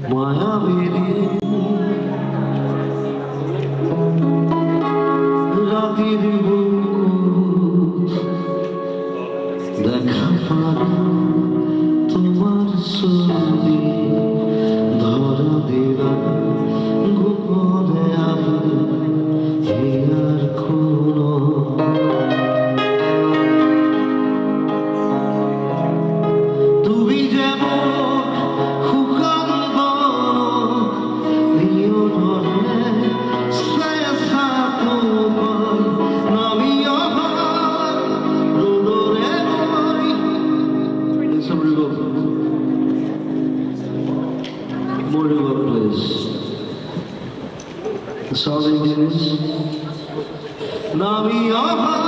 মায়াবেরি রাতের বুক দেখা পারে তোমার ছবি ধরা দিলা গোপনে আমি হিয়ার খুনো তুমি যেমন শুকান প্রিয় ধরে শ্রেষ্ঠা তোমার নামি অভার রোদরে মই some river more river place the song is nami offer